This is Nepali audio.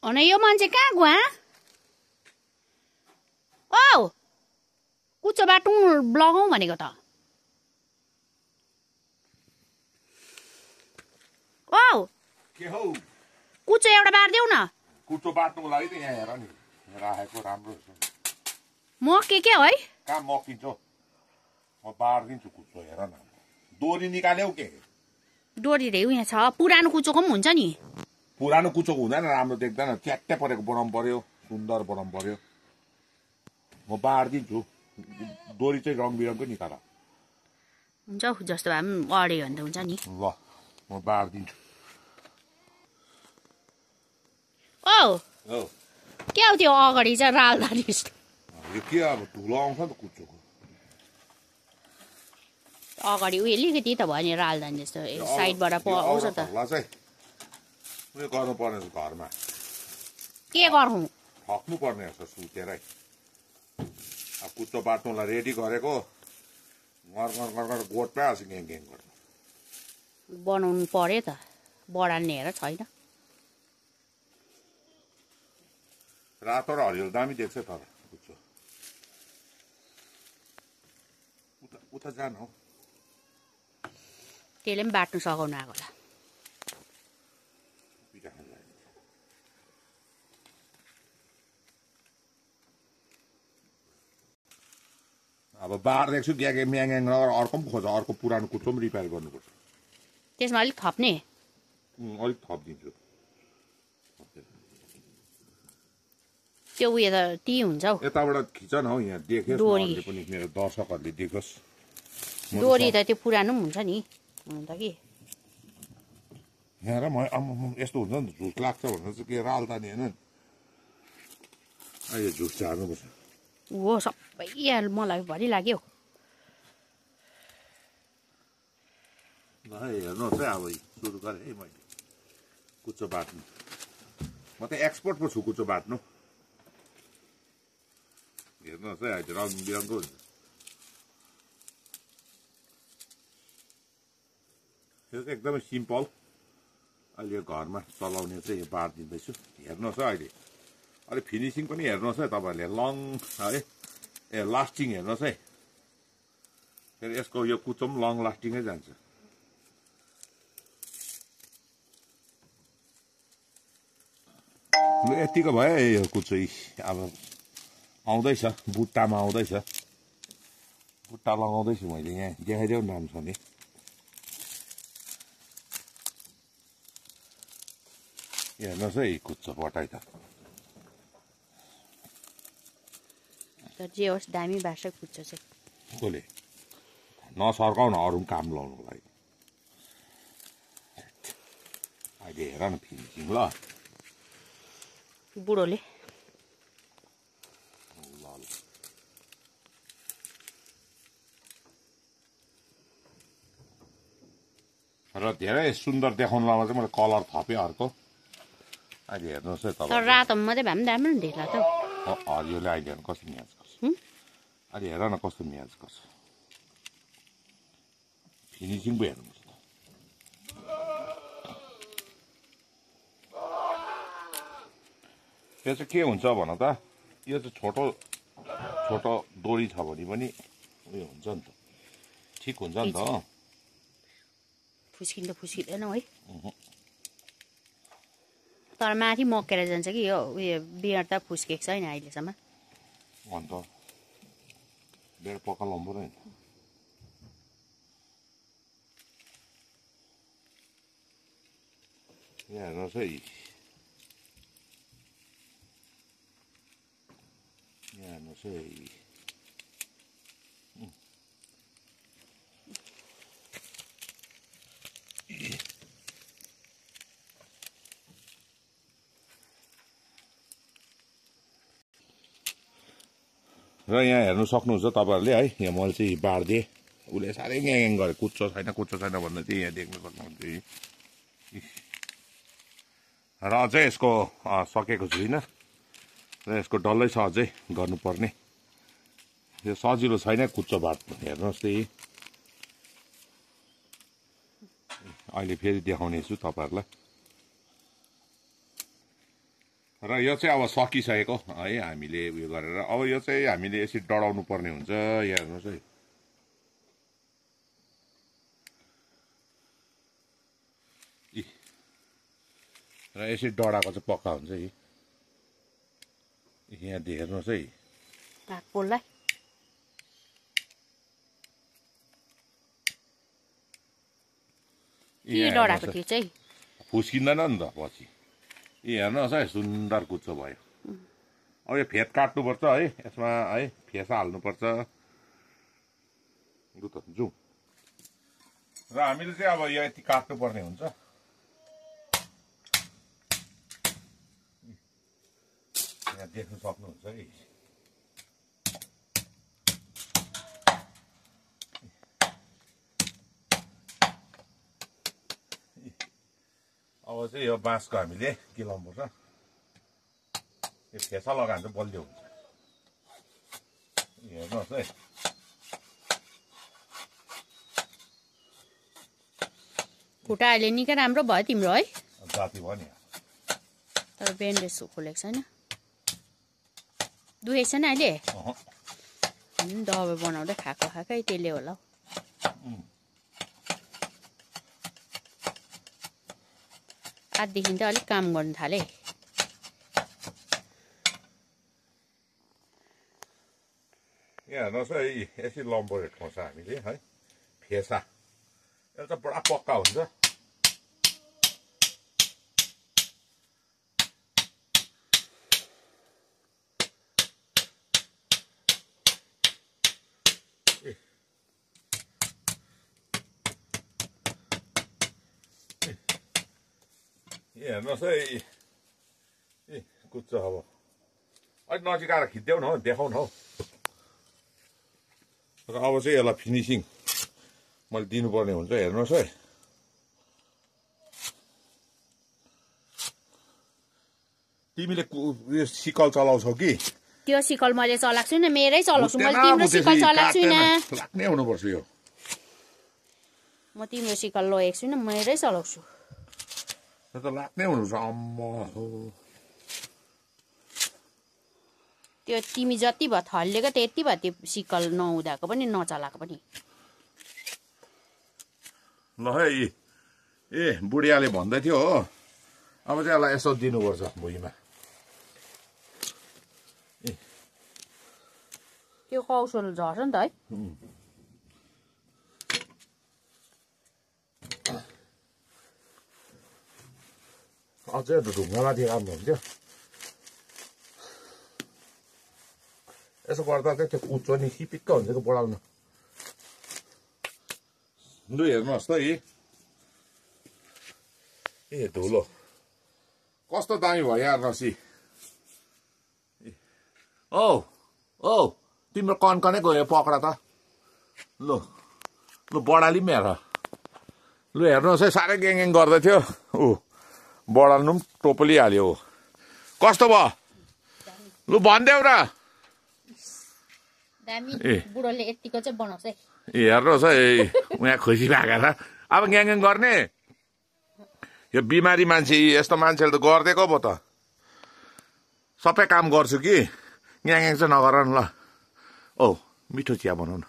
अनि यो मान्छे कहाँ गयो? औ कुचो बाटो लगाउँ भनेको त। औ के हौ? कुचो एउटा बार्देऊ न। कुचो बाट्नुको लागि त यहाँ हेर नि राखेको राम्रो छ। मके के है? कहाँ मकिन्छ? म बारिदिन्छु कुचो, हेर न। डोरी निकाल्यौ के? डोरी रे यहाँ छ, पुरानो कुचोको पनि हुन्छ नि। पुरानो कुचोको हुँदैन, राम्रो देख्दैन, च्याट्टै परेको बनाउनु पर्यो, सुन्दर बनाउनु पर्यो। म बारिदिन्छु, डोरी चाहिँ रङ बिरङको निकाल। हुन्छ जस्तो भए पनि अड्यो भने त हुन्छ नि। ल म बारिदिन्छु। औ के हो त्यो अगाडि चाहिँ रालदानी जस्तो? यो के अब धुलो आउँछ नि त कुचोको। अगाडि उयो अलिकति त भयो नि रालदानी जस्तो, साइडबाट पो आउँछ त। चाहिँ उयो गर्नुपर्ने छ घरमा। के गरौँ? ठक्नु पर्ने रहेछ सुतेरै। अब कुचो बाट्नुलाई रेडी गरेको, घर गोठ पाइहाल्छ ग्याङ ग्याङ गर्नु। बनाउनु पर्यो त, बढाल्ने हेर छैन। रातो र हरियो दामी देख्छ तर कुचो। उता जान हौ। त्यसले पनि बाट्नु सघाउनु आएको होला। अब बार देख्छु ग्यागे म्याङ नगर अर्को पनि खोज, अर्को पुरानो कुचो पनि रिपेयर गर्नुपर्छ। त्यसमा अलिक थप्ने? अलिक थपिदिन्छु। त्यो उयो त ती हुन्छ हौ। यताबाट खिच न हौ, यहाँ देख्योस् न पनि, मेरो दर्शकहरूले देखोस्। डोरी त त्यो पुरानो पनि हुन्छ नि हुन त कि। यहाँ र म यस्तो हुन्छ नि, झुस लाग्छ भनेर चाहिँ के रालदानी होइन। अहिले झुस झार्नुपर्छ। हो सबै मलाई भरि लाग्यो। ल हेर्नुहोस् है, अब सुरु गरेँ है मैले कुचो बाट्नु। म त एक्सपर्ट पो छु कुचो बाट्नु। हेर्नुहोस् है, अहिले रङ बिरङको हुन्छ। यो चाहिँ एकदमै सिम्पल। अहिले घरमा चलाउने चाहिँ यो बाटिदिँदैछु। हेर्नुहोस् है, अहिले अलिक फिनिसिङ पनि हेर्नुहोस् है तपाईँहरूले, लङ है लास्टिङ हेर्नुहोस् है। फेरि यसको यो कुचो पनि लङ लास्टिङै जान्छ। यतिको भयो यो कुचो। अब आउँदैछ, बुट्टामा आउँदैछ। बुट्टा लगाउँदैछु मैले, यहाँ देखाइदेऊ नाम छ नि। हेर्नुहोस् है कुचो बटाइ त। जे होस् दामी बार्छ कुचो चाहिँ। कसले? नसर्काउ न अरू काम लाउनुको लागि। अहिले हेर न फिनिसिङ ल। बुढोले र धेरै सुन्दर देखाउनुमा चाहिँ मैले कलर थपेँ अर्को। अहिले हेर्नुहोस् है तपाईँ। तर रातोमा मात्रै भए पनि राम्रो नि देख्ला त। हरियोले अहिले हेर्नु कस्तो म्याच गर्छ। अहिले हेर न कस्तो म्याच गर्छ। फिनिसिङ पो हेर्नुहोस् त। यो चाहिँ के हुन्छ भन त, यो चाहिँ छोटो छोटो डोरी छ भने पनि उयो हुन्छ नि त, ठिक हुन्छ नि त। फुस्किँदा फुस्किँदैन है। तर माथि मक्केर जान्छ कि यो उयो बिँड त फुस्केको छैन अहिलेसम्म। अन्त बेड पक्का लाउनु पऱ्यो नि। यहाँ हेर्नुहोस् है, यहाँ हेर्नुहोस् है। र यहाँ हेर्नु सक्नुहुन्छ तपाईँहरूले है, यहाँ मैले चाहिँ बारिदिएँ। उसले साह्रै ग्याङ गरे, कुच्चो छैन भन्दा चाहिँ यहाँ देख्नु सक्नुहुन्छ। र अझै यसको सकेको छुइनँ, र यसको डल्लै छ अझै गर्नुपर्ने। यो सजिलो छैन कुच्चो बाट्नु। हेर्नुहोस् त्यही अहिले फेरि देखाउने छु तपाईँहरूलाई। र यो चाहिँ अब सकिसकेको है हामीले उयो गरेर अब यो चाहिँ हामीले यसरी डढाउनु पर्ने हुन्छ। यहाँ हेर्नुहोस् है र यसरी डढाएको चाहिँ पक्का हुन्छ है। यहाँ हेर्नुहोस् है भागपोललाई के डढाएको थियो चाहिँ फुस्किँदैन नि त पछि। हेर्नुहोस् है सुन्दर कुच्चो भयो। अब यो फेद काट्नुपर्छ है यसमा है फेसा हाल्नुपर्छ। लु त जाउँ र हामीले चाहिँ अब यो यति काट्नुपर्ने हुन्छ। यहाँ देख्न सक्नुहुन्छ है अब चाहिँ यो बाँसको हामीले के लाउनुपर्छ यो फेसा लगायो भने चाहिँ बलियो हुन्छ। हेर्नुहोस् है खुट्टा अहिले निकै राम्रो भयो तिम्रो है। जाति भयो नि तर ब्यान्डेज खोलेको छैन दुखेको छैन अहिले। दबाई बनाउँदै खाएकै त्यसले होला हौ। आजदेखि त अलिक काम गर्नु थाले। यहाँ हेर्नुहोस् है यसरी लम्बोरेट खुवाउँछ हामीले है फेसा यो चाहिँ बडा पक्का हुन्छ। हेर्नुहोस् है ए कुच्चो अब अलिक नजिक आएर खिच्देऊ न हौ देखाउन हौ। र अब चाहिँ यसलाई फिनिसिङ मैले दिनुपर्ने हुन्छ। हेर्नुहोस् है तिमीले उयो सिकल चलाउँछौ कि त्यो सिकल मैले चलाएको छुइनँ मेरै चलाउँछु मैले तिम्रो सिकल चलाएको छुइनँ। लाग्नै हुनुपर्छ यो म तिम्रो सिकल लगेको छुइनँ मेरै चलाउँछु। त लाग्नै हुनुपर्छ अम्मा हो। त्यो तिमी जति भयो थल्लेको त्यति भयो त्यो सिकल नहुँदाको पनि नचलाएको पनि। ल है ए बुढियाले भन्दै थियो हो अब चाहिँ यसलाई यसो दिनुपर्छ भुइँमा। त्यो कौशल झर्छ नि त है। अझै ढुङ्गामाथि राम्रो हुन्थ्यो। यसो गर्दा चाहिँ त्यो कुच्चो नि सिपिक्क हुन्छ कि बढाउन। लु हेर्नुहोस् त ए धुलो कस्तो दामी भयो यार रसी। औ औ तिम्रो कनकनै गयो पक्रा त। लु लु बढाली पनि हेर। लु हेर्नुहोस् है साह्रै ग्याङ गर्दै थियो ऊ बढाल्नु पनि टोपलिहाल्यो। कस्तो भयो लु भनिदेऊ र। बुढोले यतिको चाहिँ बनाउँछ है। हेर्नुहोस् है उहाँ खुसी लागेर अब ग्याङ गर्ने यो बिमारी मान्छे यस्तो मान्छेले त गरिदिएको पो त। सबै काम गर्छु कि ग्याङ चाहिँ नगर न ल। औ मिठो चिया बनाउनु।